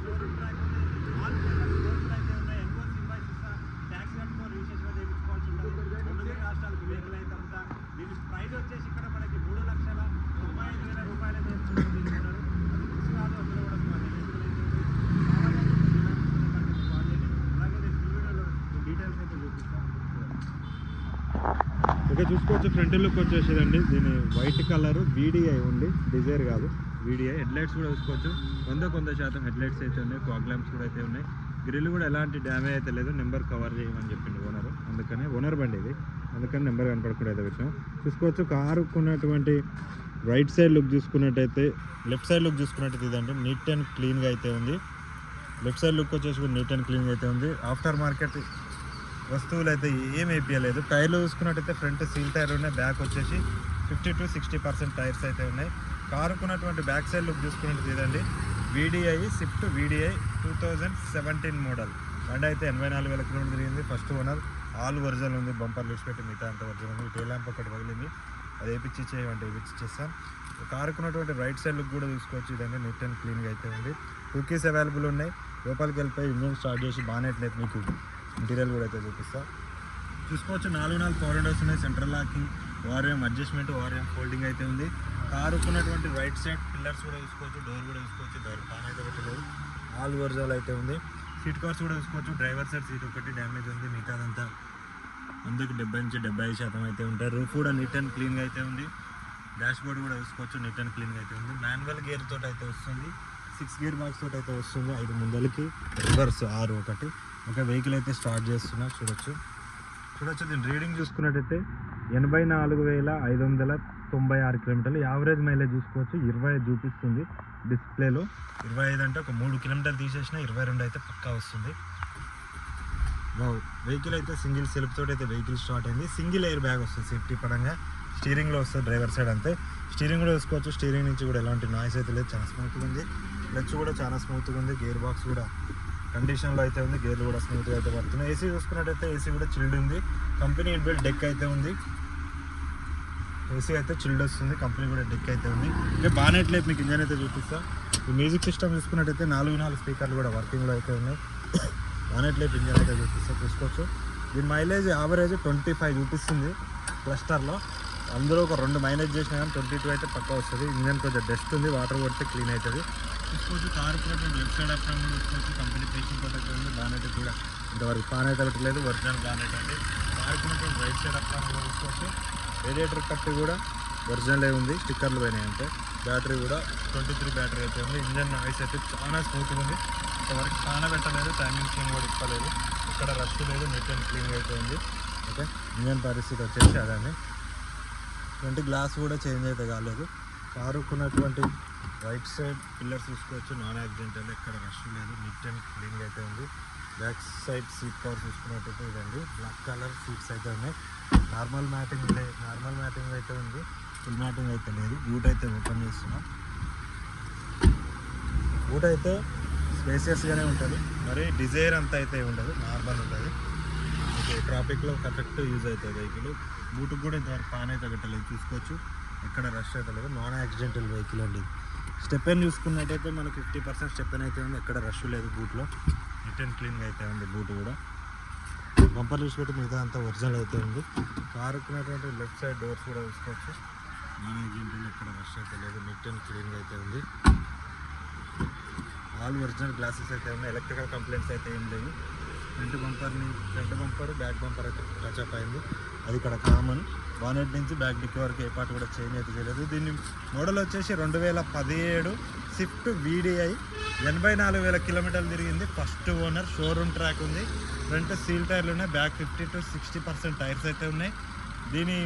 Showroom track ఉంది, all papers కోర్సులు అయితే ఉన్నాయి, ఎన్ఓసి ఇన్వాయిస్ ఇస్తా, ట్యాక్స్ కట్టుకొని రిజిస్ట్రేషన్ అయితే చేయించుకోవాల్సి ఉంటుంది. 2 రాష్ట్రాలకు వెహికల్ అయితే అమ్ముతా. దీని ప్రైస్ వచ్చేసి ఇక్కడ మనకి 3,95,000 రూపాయలు అయితే తీసుకుంటున్నారు. అది ఫిక్స్ కాదు, అందులో కూడా నెగోషియబుల్ అయితే ఉంది. కావాలి అలాగే నేను వీడియోలో డీటెయిల్స్ అయితే చూపిస్తాను. ఓకే, చూసుకోవచ్చు ఫ్రంట్ లుక్ వచ్చేసేదండి. దీని వైట్ కలర్ వీడిఐ ఉంది, డిజైర్ కాదు వీడిఐ. హెడ్లైట్స్ కూడా చూసుకోవచ్చు, 100% హెడ్లైట్స్ అయితే ఉన్నాయి. ఫాగ్ ల్యాంప్స్ కూడా అయితే ఉన్నాయి. గ్రిల్ కూడా ఎలాంటి డ్యామేజ్ అయితే లేదు. నెంబర్ కవర్ చేయమని చెప్పింది ఓనర్, అందుకని ఓనర్ బండి ఇది, అందుకని నెంబర్ కనపడకుండా అయితే పెట్టాం. చూసుకోవచ్చు కారుకున్నటువంటి రైట్ సైడ్ లుక్ చూసుకున్నట్టయితే, లెఫ్ట్ సైడ్ లుక్ చూసుకున్నట్టయితే ఇదండి నీట్ అండ్ క్లీన్గా అయితే ఉంది. లెఫ్ట్ సైడ్ లుక్ వచ్చేసి కూడా నీట్ అండ్ క్లీన్గా అయితే ఉంది. ఆఫ్టర్ మార్కెట్ వస్తువులు అయితే ఏం వేపియలేదు. టైర్లు చూసుకున్నట్టయితే ఫ్రంట్ సీల్ టైర్ ఉన్నాయి, బ్యాక్ వచ్చేసి 50 to 60% టైర్స్ అయితే ఉన్నాయి. కారుకున్నటువంటి బ్యాక్ సైడ్ లుక్ చూసుకున్నట్టు ఇదండి వీడిఐ స్విఫ్ట్ వీడిఐ 2017 మోడల్. బండి అయితే 84,000 కిలోమీటర్ తిరిగింది. ఫస్ట్ ఓనర్, ఆల్ ఒరిజినల్ ఉంది. బంపర్ లిస్ట్ పెట్టి మిగతా అంత ఒరిజినల్ ఉంది. టైల్ ల్యాంప్ ఒకటి పగిలింది, అది వేపించి ఇచ్చేయమంటే వేపించేస్తాం. కారుకున్నటువంటి రైట్ సైడ్ లుక్ కూడా చూసుకోవచ్చు. ఇదండి నీట్ అండ్ క్లీన్గా అయితే ఉంది. 2 keys అవైలబుల్ ఉన్నాయి. లోపలికి వెళ్ళిపోయి ఇంజిన్ స్టార్ట్ చేసి బానెట్లేదు మీకు ఇంటీరియర్ కూడా అయితే చూపిస్తా. చూసుకోవచ్చు 4 పవర్ విండోస్ ఉన్నాయి. సెంట్రల్ లాకింగ్, వారియం అడ్జస్ట్మెంట్, వారియం ఫోల్డింగ్ అయితే ఉంది. కారుకున్నటువంటి రైట్ సైడ్ పిల్లర్స్ కూడా చూసుకోవచ్చు, డోర్ కూడా చూసుకోవచ్చు. డోర్ పాన్ అయితే పెట్టలేదు, ఆల్ ఒరిజినల్ అయితే ఉంది. సీట్ కవర్స్ కూడా చూసుకోవచ్చు. డ్రైవర్ సైడ్ సీట్ ఒకటి డ్యామేజ్ ఉంది, మిగతాదంతా 100-70 నుంచి 75% అయితే ఉంటాయి. రూఫ్ కూడా నీట్ అండ్ క్లీన్గా అయితే ఉంది. డాష్ బోర్డ్ కూడా చూసుకోవచ్చు, నీట్ అండ్ క్లీన్గా అయితే ఉంది. మాన్యువల్ గేర్ తోటి అయితే వస్తుంది, 6 గేర్ బాక్స్ తోటి అయితే వస్తుంది. 5 ముందలకి, రివర్స్ 6 ఒకటి. ఒక వెహికల్ అయితే స్టార్ట్ చేస్తున్నా, చూడొచ్చు. దీని రీడింగ్ చూసుకున్నట్టయితే 84,596 కిలోమీటర్లు. యావరేజ్ మైలేజ్ చూసుకోవచ్చు 25 చూపిస్తుంది డిస్ప్లేలో. 25 అంటే ఒక 3 కిలోమీటర్లు తీసేసినా 22 అయితే పక్కా వస్తుంది. వెహికల్ అయితే సింగిల్ సెల్ఫ్ తోటి అయితే వెహికల్ స్టార్ట్ అయింది. సింగిల్ ఎయిర్ బ్యాగ్ వస్తుంది సేఫ్టీ పరంగా. స్టీరింగ్లో వస్తుంది డ్రైవర్ సైడ్ అంతే. స్టీరింగ్ కూడా చూసుకోవచ్చు. స్టీరింగ్ నుంచి కూడా ఎలాంటి నాయిస్ అయితే లేదు, చాలా స్మూత్గా ఉంది. క్లచ్ కూడా చాలా స్మూత్గా ఉంది. గేర్ బాక్స్ కూడా కండిషన్లో అయితే ఉంది. గేర్లు కూడా స్మూత్గా అయితే పడుతున్నాయి. ఏసీ చూసుకున్నట్టయితే ఏసీ కూడా చిల్డ్ ఉంది. కంపెనీ ఇన్బిల్ట్ డెక్ అయితే ఉంది. ఏసీ అయితే చిల్డ్ వస్తుంది. కంపెనీ కూడా డెక్ అయితే ఉంది. ఇంకా బానెట్ లేదు, మీకు ఇంజన్ అయితే చూపిస్తా. ఈ మ్యూజిక్ సిస్టమ్ చూసుకున్నట్టయితే 4 స్పీకర్లు కూడా వర్కింగ్లో అయితే ఉన్నాయి. బానెట్ లేదు, ఇంజన్ అయితే చూసుకోవచ్చు. దీని మైలేజ్ యావరేజ్ 25 చూపిస్తుంది క్లస్టర్లో. అందరూ ఒక 2 మైలేజ్ చేసినా కానీ 22 అయితే పక్కా వస్తుంది. ఇంజన్ కొంచెం డస్ట్ ఉంది, వాటర్ కొడితే క్లీన్ అవుతుంది. చూసుకోవచ్చు కారు కూడా లెఫ్ట్ సైడ్ అప్రామ్ చూసుకోవచ్చు. కంపెనీ పేషెంట్ కూడా ఉంది. బానెట్ కూడా ఇంతవరకు పాన్ అయితే పెట్టలేదు, ఒరిజినల్ బానెట్ అండి. కారు కూడా రైట్ సైడ్ అప్రామ్ కూడా చూసుకోవచ్చు. రేడియేటర్ కట్ కూడా ఒరిజినల్ ఉంది, స్టిక్కర్లు పోయినాయి అంటే. బ్యాటరీ కూడా 23 బ్యాటరీ అయితే ఉంది. ఇంజన్ నాయిస్ అయితే చాలా స్మూత్గా ఉంది. ఇంతవరకు పాన పెట్టలేదు, టైమింగ్ చేంజ్ కూడా ఇప్పలేదు. ఇక్కడ రష్ లేదు, నీట్ అండ్ క్లీన్గా అయితే ఉంది. ఓకే, ఇంజన్ పరిస్థితి వచ్చేసి అదండి. ఫ్రంట్ గ్లాస్ కూడా చేంజ్ అయితే కాలేదు. కారుకున్నటువంటి రైట్ సైడ్ పిల్లర్స్ చూసుకోవచ్చు, నాన్ యాక్సిడెంటల్, ఎక్కడ రష్ లేదు, నీట్ అండ్ క్లీన్గా అయితే ఉంది. బ్యాక్ సైడ్ సీట్ కవర్ చూసుకున్నట్టయితే ఇదండి బ్లాక్ కలర్ సీట్స్ అయితే ఉన్నాయి. నార్మల్ మ్యాటింగ్ అయితే ఉంది, ఫుల్ మ్యాటింగ్ అయితే లేదు. బూట్ అయితే ఓపెన్ చేస్తున్నాం. బూట్ అయితే స్పేసియస్గానే ఉంటుంది, మరి డిజైర్ అంతా అయితే ఉండదు, నార్మల్ ఉంటుంది. ఓకే, ట్రాఫిక్లో పర్ఫెక్ట్ యూజ్ అవుతుంది వెహికల్. బూట్కి కూడా ఇంతవరకు పాన్ అయితే పెట్టలేదు, చూసుకోవచ్చు. ఎక్కడ రష్ అయితే లేదు, నాన్ యాక్సిడెంటల్ వెహికల్ అండి. స్టెప్ ఎన్ చూసుకున్నట్టయితే మనకు 50% స్టెప్ ఎన్ అయితే ఉంది, ఎక్కడ రష్ లేదు. బూట్లో నీట్ అండ్ క్లీన్గా అయితే ఉంది. బూట్ కూడా బంపర్ లిస్ట్ పెట్టి మిగతా అంతా ఒరిజినల్ అయితే ఉంది. కారుకున్నటువంటి లెఫ్ట్ సైడ్ డోర్స్ కూడా చూసుకోవచ్చు, నాన్ యాక్సిడెంటల్, ఎక్కడ రష్ అయితే లేదు, నీట్ అండ్ క్లీన్గా అయితే ఉంది. ఆల్ ఒరిజినల్ గ్లాసెస్ అయితే ఉన్నాయి. ఎలక్ట్రికల్ కంప్లైంట్స్ అయితే ఏం లేవు. ఫ్రంట్ బంపర్ బ్యాక్ బంపర్ అయితే టచ్అప్ అయింది, అది ఇక్కడ కామన్. బానెట్ నుంచి బ్యాక్ డిక్కీ వరకు ఏ పార్ట్ కూడా చేంజ్ అయితే చేయలేదు. దీన్ని మోడల్ వచ్చేసి 2017 స్విఫ్ట్ వీడిఐ. 84,000 కిలోమీటర్లు తిరిగింది. ఫస్ట్ ఓనర్, షోరూమ్ ట్రాక్ ఉంది. ఫ్రంట్ సీల్ టైర్లు ఉన్నాయి, బ్యాక్ 50 to 60% టైర్స్ అయితే ఉన్నాయి. దీని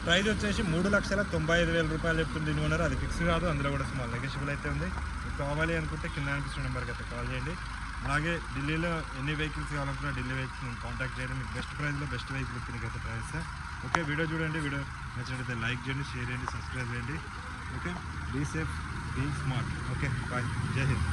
ప్రైస్ వచ్చేసి 3,95,000 రూపాయలు చెప్తుంది దీని ఓనర్. అది ఫిక్స్ కాదు, అందులో కూడా స్మాల్ నెగోషియబుల్ అయితే ఉంది. కావాలి అనుకుంటే కింద అనిపిస్తున్న నెంబర్కి అయితే కాల్ చేయండి. అలాగే ఢిల్లీలో ఎన్ని వెహికల్స్ కావాలనుకున్నా ఢిల్లీ వెహికల్స్ నేను కాంటాక్ట్ చేయండి. మీకు బెస్ట్ ప్రైస్లో బెస్ట్ వెహికల్ అయితే ప్రైస్. ఓకే, వీడియో చూడండి. వీడియో నచ్చినట్లయితే లైక్ చేయండి, షేర్ చేయండి, సబ్స్క్రైబ్ చేయండి. Okay, be safe, be smart. Okay, bye, జై హింద్.